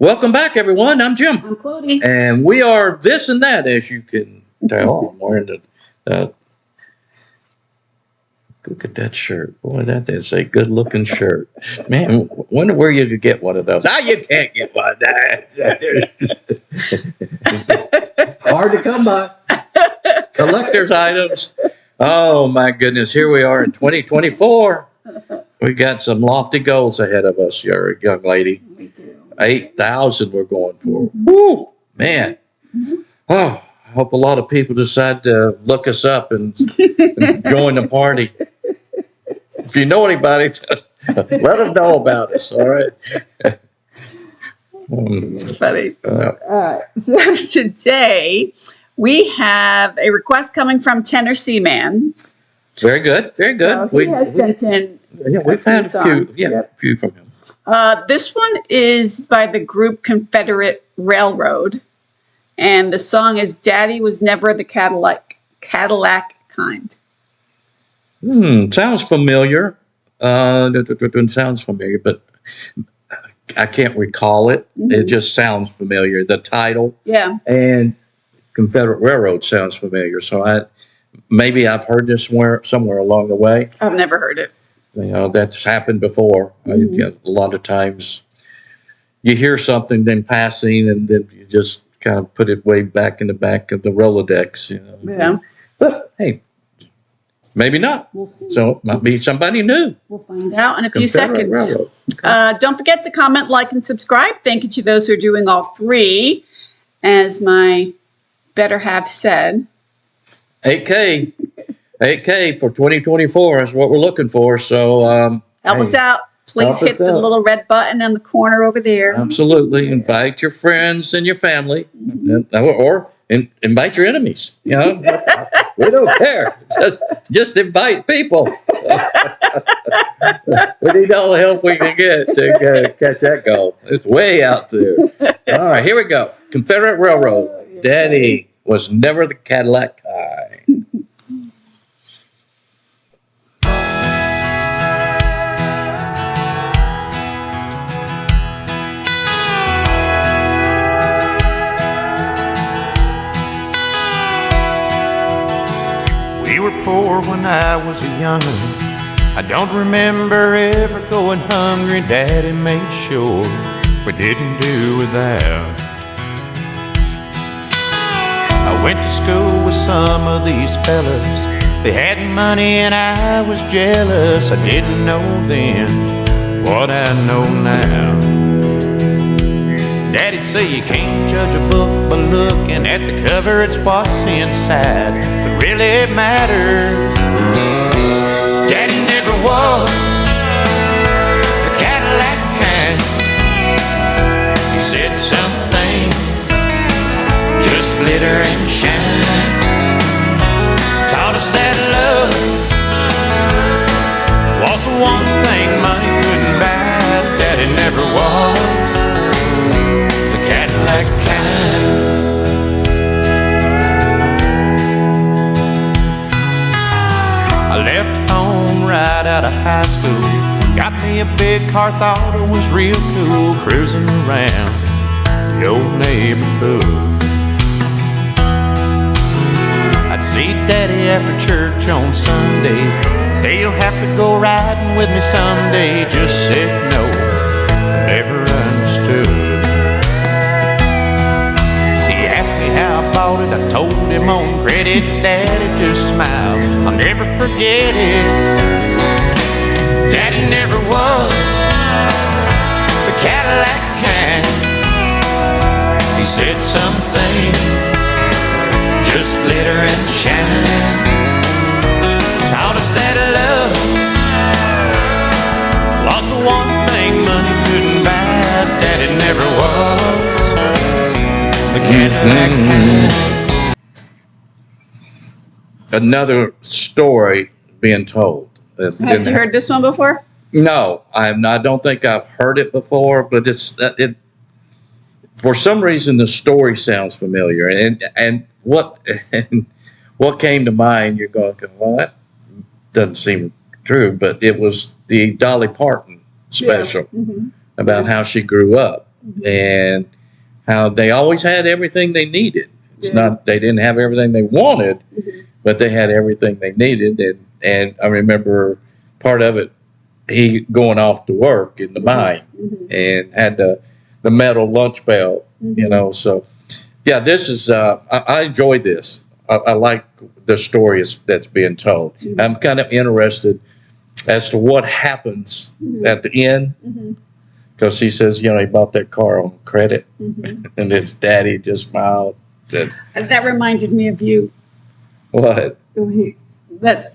Welcome back, everyone. I'm Jim. I'm Clody. And we are this and that, as you can tell. I'm wearing the look at that shirt. Boy, that is a good-looking shirt. Man, wonder where you could get one of those. You can't get one. Hard to come by. Collector's items. Oh, my goodness. Here we are in 2024. We got some lofty goals ahead of us, young lady. We do. 8,000 we're going for. Woo, man. Oh, I hope a lot of people decide to look us up and join the party. If you know anybody, let them know about us, all right? Funny. So today we have a request coming from Tennessee Man. Very good, very good. So he has sent in. Yeah, we've had a few. Yeah, a few from him. This one is by the group Confederate Railroad, and the song is "Daddy Was Never the Cadillac Kind." Sounds familiar. Sounds familiar, but I can't recall it. It just sounds familiar. The title, and Confederate Railroad sounds familiar. So maybe I've heard this somewhere along the way. I've never heard it. That's happened before. A lot of times you hear something in passing and then you just kind of put it way back in the back of the Rolodex. Yeah. But hey, maybe not. We'll see. So it might be somebody new. We'll find out in a few Confederate seconds. Railroad. Don't forget to comment, like, and subscribe. Thank you to those who are doing all three. As my better half said. 8K. 8K for 2024 is what we're looking for. So help us out. Please hit the little red button in the corner over there. Absolutely. Invite your friends and your family, or invite your enemies. We don't care. Just invite people. We need all the help we can get to catch that goal. It's way out there. All right, here we go. Confederate Railroad. Daddy was never the Cadillac kind. We were poor when I was a young'un. I don't remember ever going hungry. Daddy made sure we didn't do without. I went to school with some of these fellas. They had money and I was jealous. I didn't know then what I know now. Daddy'd say you can't judge a book by looking at the cover. It's what's inside that really matters. Daddy never was the Cadillac kind. He said some things just glitter and shine. Taught us that love was the one thing money couldn't buy. Daddy never was the Cadillac kind. I left home right out of high school. Got me a big car, thought it was real cool. Cruising around the old neighborhood. I'd see Daddy after church on Sunday. Say you'll have to go riding with me someday. Just said no, I never understood. He asked me how I bought it, I told him on credit. Daddy just smiled, I'll never forget it. Daddy never was the Cadillac kind. He said some things just glitter and shine. Taught us that love was the one thing money couldn't buy. Daddy never was the Cadillac kind. Another story being told. Have you heard this one before? No, I don't think I've heard it before, but it. For some reason, the story sounds familiar, and what came to mind? You're going, well, that doesn't seem true, but it was the Dolly Parton special about how she grew up, and how they always had everything they needed. It's not, they didn't have everything they wanted, but they had everything they needed. And I remember part of it, he going off to work in the mine and had the metal lunch belt, you know. So, yeah, this is, I enjoy this. I like the story that's being told. I'm kind of interested as to what happens at the end, because he says, you know, he bought that car on credit, and his daddy just smiled. That reminded me of you. What? When he said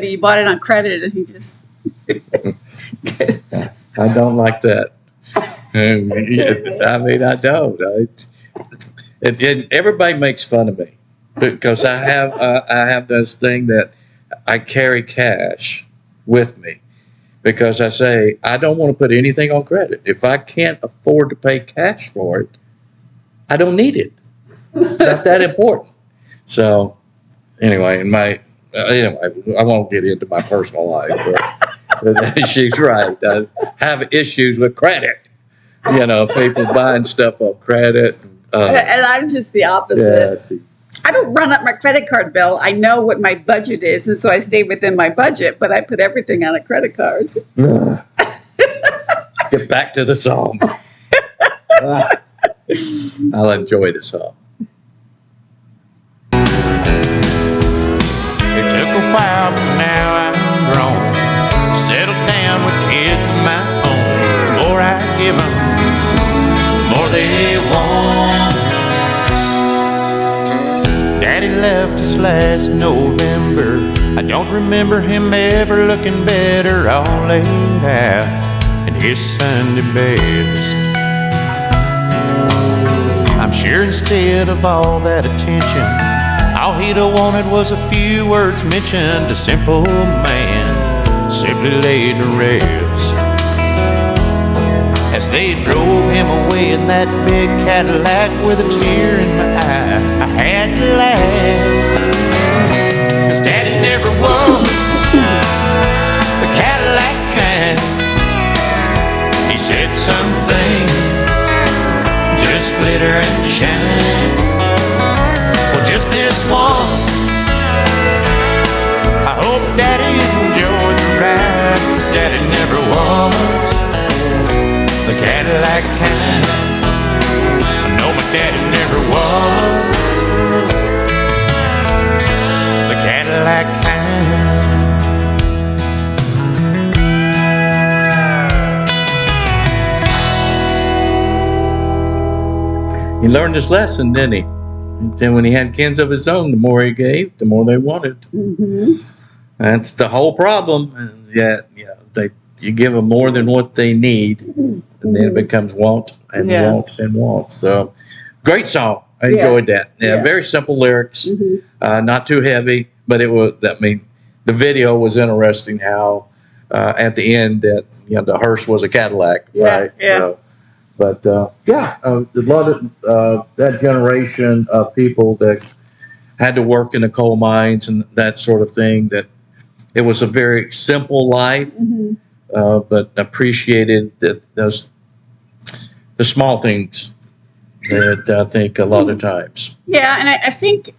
that he bought it on credit, and he just. I don't like that. I mean, I don't. And everybody makes fun of me because I have this thing that I carry cash with me, because I say I don't want to put anything on credit. If I can't afford to pay cash for it, I don't need it. It's not that important. So anyway, I won't get into my personal life, but she's right. I have issues with credit. You know, people buying stuff on credit. And I'm just the opposite. Yeah, I don't run up my credit card bill. I know what my budget is, and so I stay within my budget, but I put everything on a credit card. Get back to the song. I'll enjoy the song. It took a while, but now I'm grown. Settled down with kids of my own. The more I give them, the more they want. Daddy left us last November. I don't remember him ever looking better, all laid out in his Sunday best. I'm sure instead of all that attention, all he'd have wanted was a few words mentioned. A simple man simply laid to rest. As they drove him away in that big Cadillac with a tear in my eye, I had to laugh. 'Cause Daddy never was the Cadillac kind. He said some things just glitter and shine. Well, just this once, I hope Daddy enjoyed the ride. 'Cause Daddy never was the Cadillac kind. I know my daddy never was the Cadillac kind. He learned his lesson, didn't he? And then when he had kids of his own, the more he gave, the more they wanted. That's the whole problem. Yeah, you give them more than what they need, and then it becomes want and want and want. So, great song. I enjoyed that. Yeah, very simple lyrics, not too heavy, but it was. I mean, the video was interesting. How at the end that the hearse was a Cadillac, right? Yeah. So, but a lot of that generation of people that had to work in the coal mines and that sort of thing. That it was a very simple life. But appreciated the small things that I think a lot of times. Yeah, and I think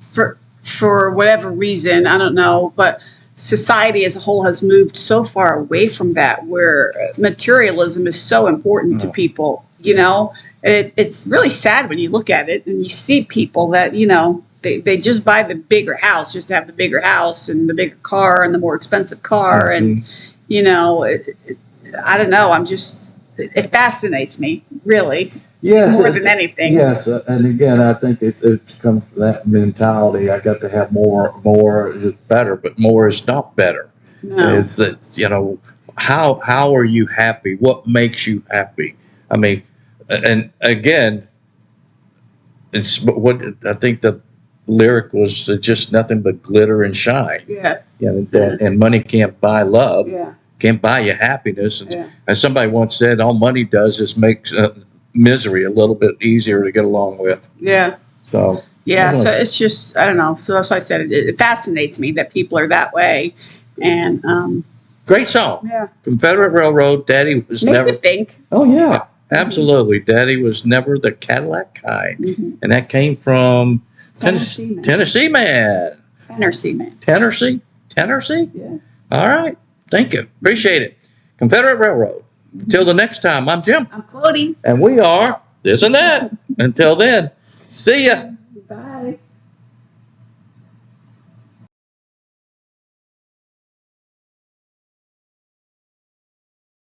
for whatever reason, I don't know, but society as a whole has moved so far away from that, where materialism is so important to people. It's really sad when you look at it and you see people that they just buy the bigger house just to have the bigger house and the bigger car and the more expensive car and. I don't know. It fascinates me, really, more than anything. Yes, and again, I think it comes from that mentality. I got to have more. More is better, but more is not better. No. It's how are you happy? What makes you happy? I mean, and again, it's what I think the lyric was just nothing but glitter and shine. Yeah. And money can't buy love. Yeah. Can't buy you happiness. And as somebody once said, all money does is make misery a little bit easier to get along with. Yeah. So. Yeah. So it's just, I don't know. So that's why I said it fascinates me that people are that way. And Great song. Yeah. Confederate Railroad. Daddy was Makes never. you think. Oh yeah, absolutely. Daddy was never the Cadillac kind, and that came from Tennessee man. Tennessee man. Tennessee man. Tennessee. Tennessee. Yeah. All right. Thank you. Appreciate it. Confederate Railroad. Until the next time, I'm Jim. I'm Cody. And we are This and That. Until then, see ya. Bye.